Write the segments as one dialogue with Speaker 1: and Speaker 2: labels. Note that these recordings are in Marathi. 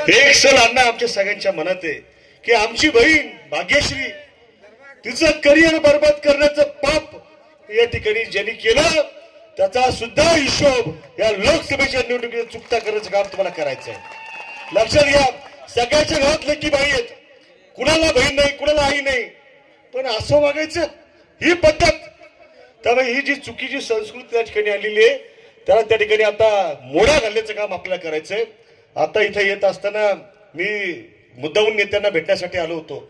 Speaker 1: एक सल अण्णा आमच्या सगळ्यांच्या मनात आहे की आमची बहीण भाग्यश्री तिचं करिअर बर्बाद करण्याचं पाप या ठिकाणी ज्यांनी केलं त्याचा सुद्धा हिशोब या लोकसभेच्या निवडणुकीत चुकता करण्याचं काम तुम्हाला करायचं आहे। लक्षात घ्या, सगळ्याच्या घरात लेकी बाई आहेत, कुणाला बहीण नाही, कुणाला आई नाही, पण असं वागायचं ही पद्धत। त्यामुळे ही जी चुकीची संस्कृती त्या ठिकाणी आलेली आहे त्याला त्या ठिकाणी आता मोडा घालण्याचं काम आपल्याला करायचंय। आता इथे येत असताना मी मुद्दाहून नेत्यांना भेटण्यासाठी आलो होतो।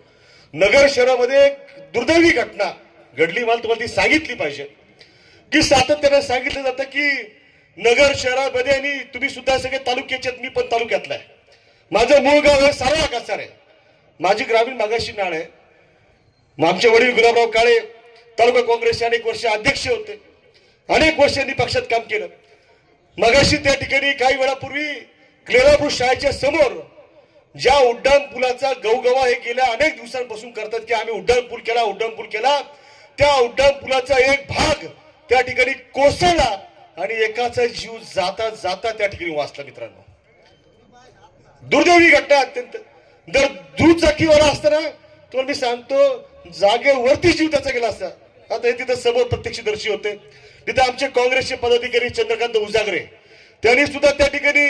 Speaker 1: नगर शहरामध्ये एक दुर्दैवी घटना घडली, मला तुम्हाला ती सांगितली पाहिजे की सातत्याने सांगितलं जातं की नगर शहरामध्ये, आणि तुम्ही सुद्धा सगळे तालुक्याचे, मी पण तालुक्यातला आहे, माझं मूळ गाव आहे सारोळा कासार आहे, माझी ग्रामीण मागाशी नाळ आहे। आमचे वडील गुलाबराव काळे तालुका काँग्रेसचे अनेक वर्ष अध्यक्ष होते, अनेक वर्षांनी पक्षात काम केलं। मगाशी त्या ठिकाणी काही वेळापूर्वी क्लेरापूर शाळेच्या समोर ज्या उड्डाण पुलाचा गवगवा हे गेल्या अनेक दिवसांपासून करतात की आम्ही उड्डाण पूल केला, त्या उड्डाण पुलाचा एक भाग त्या ठिकाणी कोसळला आणि एकाचा जीव जाता जाता त्या ठिकाणी वाचला। मित्रांनो, दुर्दैवी घटना अत्यंत। जर दुचाकीवाला असताना तुम्हाला मी सांगतो जागेवरती जीव त्याचा गेला असता। आता हे तिथं समोर प्रत्यक्षदर्शी होते, तिथे आमचे काँग्रेसचे पदाधिकारी चंद्रकांत उजागरे, त्यांनी सुद्धा त्या ठिकाणी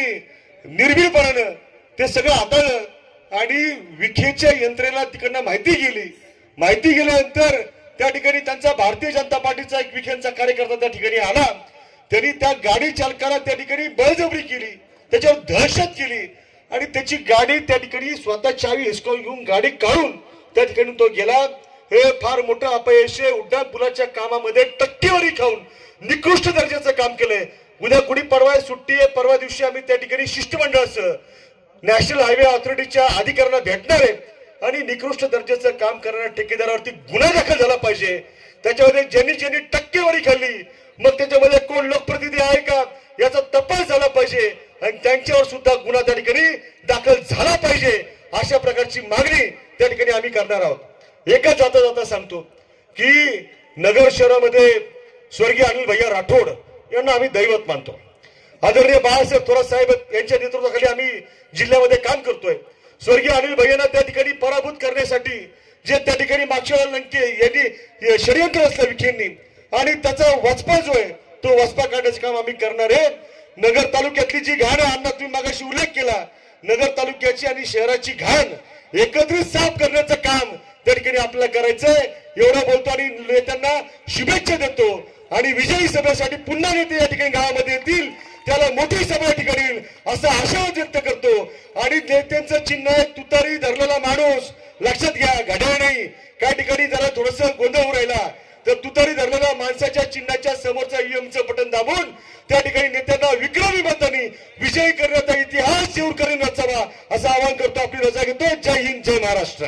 Speaker 1: निर्भीडपणानं ते सगळं हाताळलं आणि विखेच्या यंत्रणेला तिकडनं माहिती गेल्यानंतर त्या ठिकाणी त्यांचा भारतीय जनता पार्टीचा एक विखेंचा कार्यकर्ता त्या ठिकाणी आला। त्यांनी त्या गाडी चालकाला त्या ठिकाणी बळजबरी केली, त्याच्यावर दहशत केली आणि त्याची गाडी त्या ठिकाणी स्वतः चावी हिसकावून घेऊन गाडी काढून त्या ठिकाणी तो गेला। हे फार मोठं अपयश आहे। उड्डाण पुलाच्या कामामध्ये टक्केवारी खाऊन निकृष्ट दर्जाचं काम केलंय। उद्या गुढीपाडवा सुट्टी आहे, परवा दिवशी आम्ही त्या ठिकाणी शिष्टमंडळासह नॅशनल हायवे ऑथॉरिटीच्या अधिकाऱ्यांना भेटणार आहे आणि निकृष्ट दर्जाचं काम करणाऱ्या ठेकेदारावरती गुन्हा दाखल झाला पाहिजे। त्याच्यामध्ये ज्यांनी टक्केवारी खाल्ली मग त्याच्यामध्ये कोण लोकप्रतिनिधी आहे का याचा तपास झाला पाहिजे आणि त्यांच्यावर सुद्धा गुन्हा त्या ठिकाणी दाखल झाला पाहिजे। अशा प्रकारची मागणी त्या ठिकाणी आम्ही करणार आहोत। एका जाता सांगतो की नगर शहरामध्ये स्वर्गीय अनिल भैया राठोड यांना आम्ही दैवत मानतो। आदरणीय बाळासाहेब थोरात साहेब यांच्या नेतृत्वाखाली आम्ही जिल्ह्यामध्ये काम करतोय। स्वर्गीय अनिल भैयांना त्या ठिकाणी पराभूत करण्यासाठी जे त्या ठिकाणी मागच्या लंके यांनी षडयंत्र असलं विखेंनी आणि त्याचा वचपा जो आहे तो वचपा काढण्याचं काम आम्ही करणार आहे। नगर तालुक्यातली जी घाण आहे, अण्णा तुम्ही मागाशी उल्लेख केला, नगर तालुक्याची आणि शहराची घाण एकत्रित साफ करण्याचं काम त्या ठिकाणी आपल्याला करायचंय। एवढं बोलतो आणि नेत्यांना शुभेच्छा देतो आणि विजयी सभेसाठी पुन्हा नेते या ठिकाणी गावामध्ये येतील, त्याला मोठी सभा ठिकाणी येईल असा आशावाद व्यक्त करतो। आणि नेत्यांचं चिन्ह आहे तुतारी धरलेला माणूस। लक्षात घ्या, घड्याळ नाही, काही ठिकाणी जरा थोडस गोंधळ होऊ राहिला तर तुतारी धरलेल्या माणसाच्या चिन्हाच्या समोरचा ईएमचं बटन दाबून त्या ठिकाणी नेत्यांना विक्रमी मतांनी विजयी करण्याचा इतिहास येऊन करून रचावा असं आवाहन करतो। आपली रजा घेतो। जय हिंद, जय महाराष्ट्र।